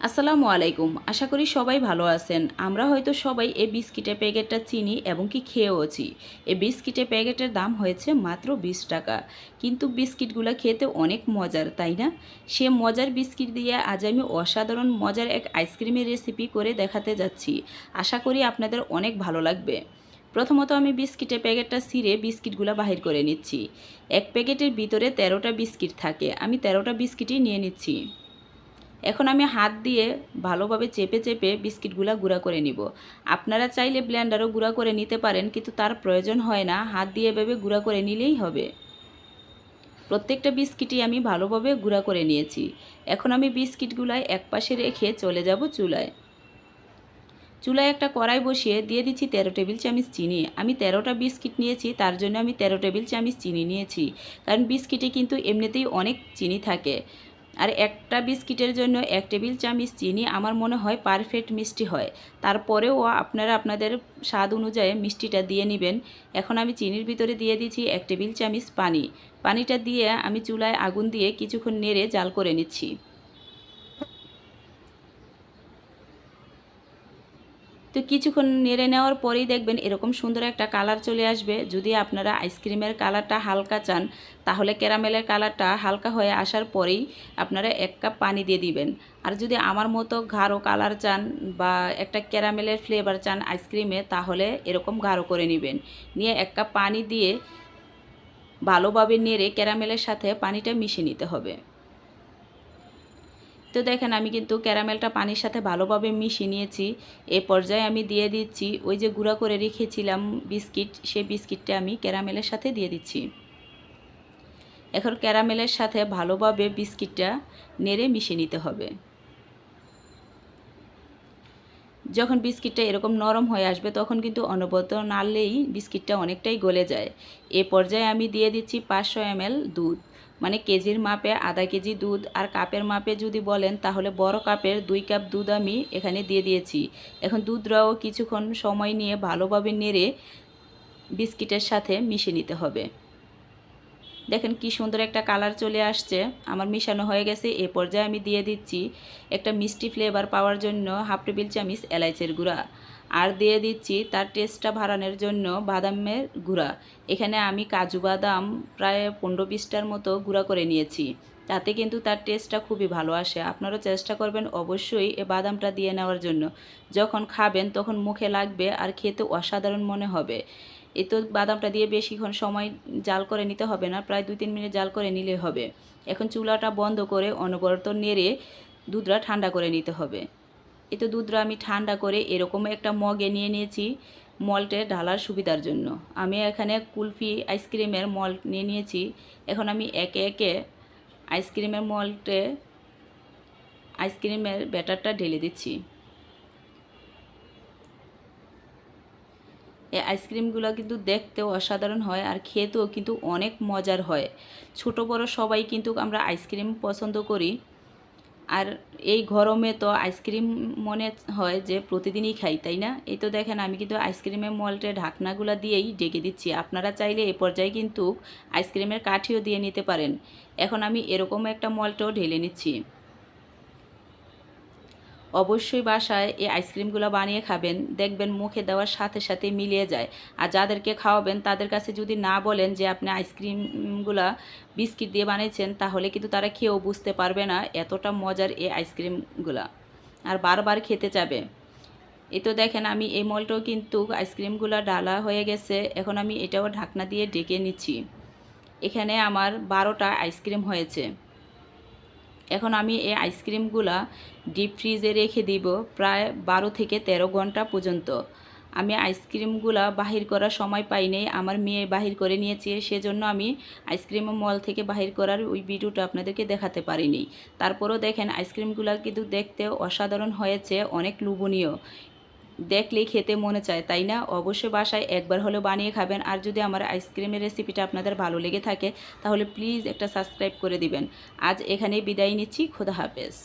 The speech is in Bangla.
আসসালামু আলাইকুম। আশা করি সবাই ভালো আছেন। আমরা হয়তো সবাই এই বিস্কিটের প্যাকেটটা চিনি এবং কি খেয়েওছি। এই বিস্কিটের প্যাকেটের দাম হয়েছে মাত্র 20 টাকা। কিন্তু বিস্কিটগুলো খেতে অনেক মজার, তাই না? সে মজার বিস্কিট দিয়ে আজ আমি অসাধারণ মজার এক আইসক্রিমের রেসিপি করে দেখাতে যাচ্ছি। আশা করি আপনাদের অনেক ভালো লাগবে। প্রথমত আমি বিস্কিটের প্যাকেটটা ছিঁড়ে বিস্কিটগুলো বাহির করে নিচ্ছি। এক প্যাকেটের ভিতরে 13টা বিস্কিট থাকে। আমি 13টা বিস্কিটই নিয়ে নিচ্ছি। এখন আমি হাত দিয়ে ভালোভাবে চেপে চেপে বিস্কিটগুলো গুঁড়া করে নিব। আপনারা চাইলে ব্লেন্ডারও গুঁড়া করে নিতে পারেন, কিন্তু তার প্রয়োজন হয় না। হাত দিয়ে এভাবে গুঁড়া করে নিলেই হবে। প্রত্যেকটা বিস্কিটই আমি ভালোভাবে গুঁড়া করে নিয়েছি। এখন আমি বিস্কিটগুলাই একপাশে রেখে চলে যাব চুলায়। চুলায় একটা কড়াই বসিয়ে দিয়ে দিচ্ছি 13 টেবিল চামচ চিনি। আমি 13টা বিস্কিট নিয়েছি, তার জন্য আমি 13 টেবিল চামচ চিনি নিয়েছি। কারণ বিস্কিটে কিন্তু এমনিতেই অনেক চিনি থাকে। আর একটা বিস্কিটের জন্য 1 টেবিল চামচ চিনি আমার মনে হয় পারফেক্ট মিষ্টি হয়। তারপরেও আপনারা আপনাদের স্বাদ অনুযায়ী মিষ্টিটা দিয়ে নেবেন। এখন আমি চিনির ভিতরে দিয়ে দিচ্ছি 1 টেবিল চামচ পানি। পানিটা দিয়ে আমি চুলায় আগুন দিয়ে কিছুক্ষণ নেড়ে জাল করে নিচ্ছি। তো কিছুক্ষণ নেড়ে নেওয়ার পরেই দেখবেন এরকম সুন্দর একটা কালার চলে আসবে। যদি আপনারা আইসক্রিমের কালারটা হালকা চান, তাহলে ক্যারামেলের কালারটা হালকা হয়ে আসার পরেই আপনারা 1 কাপ পানি দিয়ে দিবেন। আর যদি আমার মতো গাঢ় কালার চান বা একটা ক্যারামেলের ফ্লেভার চান আইসক্রিমে, তাহলে এরকম গাঢ় করে নেবেন। নিয়ে 1 কাপ পানি দিয়ে ভালোভাবে নেড়ে ক্যারামেলের সাথে পানিটা মিশিয়ে নিতে হবে। তো দেখেন আমি কিন্তু ক্যারামেলটা পানির সাথে ভালোভাবে মিশিয়ে নিয়েছি। এই পর্যায়ে আমি দিয়ে দিচ্ছি ওই যে গুঁড়া করে রেখেছিলাম বিস্কিট, সেই বিস্কিটটা আমি ক্যারামেলের সাথে দিয়ে দিচ্ছি। এখন ক্যারামেলের সাথে ভালোভাবে বিস্কিটটা নেড়ে মিশিয়ে নিতে হবে। যখন বিস্কিটটা এরকম নরম হয়ে আসবে তখন কিন্তু অনবরত নাড়লেই বিস্কিটটা অনেকটাই গলে যায়। এ পর্যায়ে আমি দিয়ে দিচ্ছি 500 ml দুধ। মানে কেজির মাপে আধা কেজি দুধ, আর কাপের মাপে যদি বলেন তাহলে বড় কাপের 2 কাপ দুধ আমি এখানে দিয়ে দিয়েছি। এখন দুধটাও কিছুক্ষণ সময় নিয়ে ভালোভাবে নেড়ে বিস্কিটের সাথে মিশিয়ে নিতে হবে। দেখেন কি সুন্দর একটা কালার চলে আসছে। আমার মিশানো হয়ে গেছে। এ পর্যায়ে আমি দিয়ে দিচ্ছি একটা মিষ্টি ফ্লেভার পাওয়ার জন্য 1/2 টেবিল চামচ এলাচের গুঁড়া, আর দিয়ে দিচ্ছি তার টেস্টটা বাড়ানোর জন্য বাদামের গুঁড়া। এখানে আমি কাজু বাদাম প্রায় 15-20টার মতো গুঁড়া করে নিয়েছি। তাতে কিন্তু তার টেস্টটা খুবই ভালো আসে। আপনারাও চেষ্টা করবেন অবশ্যই এই বাদামটা দিয়ে নেওয়ার জন্য। যখন খাবেন তখন মুখে লাগবে আর খেতে অসাধারণ মনে হবে। এই তো বাদামটা দিয়ে বেশিক্ষণ সময় জাল করে নিতে হবে না, প্রায় 2-3 মিনিট জাল করে নিলেই হবে। এখন চুলাটা বন্ধ করে অনবরত নেড়ে দুধটা ঠান্ডা করে নিতে হবে। এই তো দুধটা আমি ঠান্ডা করে এরকম একটা মগে নিয়ে নিয়েছি মল্টে ঢালার সুবিধার জন্য। আমি এখানে কুলফি আইসক্রিমের মল্ট নিয়ে নিয়েছি। এখন আমি একে একে আইসক্রিমের মল্টে আইসক্রিমের ব্যাটারটা ঢেলে দিচ্ছি। এই আইসক্রিমগুলো কিন্তু দেখতেও অসাধারণ হয় আর খেতেও কিন্তু অনেক মজার হয়। ছোট বড় সবাই কিন্তু আমরা আইসক্রিম পছন্দ করি। আর এই গরমে তো আইসক্রিম মনে হয় যে প্রতিদিনই খাই, তাই না? এই তো দেখেন আমি কিন্তু আইসক্রিমের মল্টে ঢাকনাগুলো দিয়েই ঢেকে দিচ্ছি। আপনারা চাইলে এ পর্যায়ে কিন্তু আইসক্রিমের কাঠিও দিয়ে নিতে পারেন। এখন আমি এরকম একটা মল্টও ঢেলে নিচ্ছি। অবশ্যই বাসায় এই আইসক্রিমগুলো বানিয়ে খাবেন, দেখবেন মুখে দেওয়ার সাথে সাথে মিলিয়ে যায়। আর যাদেরকে খাওয়াবেন তাদের কাছে যদি না বলেন যে আপনি আইসক্রিমগুলা বিস্কিট দিয়ে বানিয়েছেন, তাহলে কিন্তু তারা খেয়েও বুঝতে পারবে না এতটা মজার এই আইসক্রিমগুলা, আর বারবার খেতে চাবে। এই তো দেখেন আমি এই মলটাও কিন্তু আইসক্রিমগুলো ডালা হয়ে গেছে। এখন আমি এটাও ঢাকনা দিয়ে ঢেকে নিচ্ছি। এখানে আমার 12টা আইসক্রিম হয়েছে। এখন আমি এই আইসক্রিমগুলা ডিপ ফ্রিজে রেখে দিব প্রায় 12 থেকে 13 ঘন্টা পর্যন্ত। আমি আইসক্রিমগুলা বাহির করার সময় পাই নাই, আমার মেয়ে বাহির করে নিয়েছে, সেজন্য আমি আইসক্রিম মল থেকে বাহির করার ওই ভিডিওটা আপনাদেরকে দেখাতে পারিনি। তারপরও দেখেন আইসক্রিমগুলা কিন্তু দেখতে অসাধারণ হয়েছে, অনেক লোভনীয়। দেখলেই খেতে মনে চায়, তাই না? অবশ্যই বাসায় একবার হলেও বানিয়ে খাবেন। আর যদি আমার আইসক্রিমের রেসিপিটা আপনাদের ভালো লেগে থাকে তাহলে প্লিজ একটা সাবস্ক্রাইব করে দিবেন। আজ এখানেই বিদায় নিচ্ছি। খোদা হাফেজ।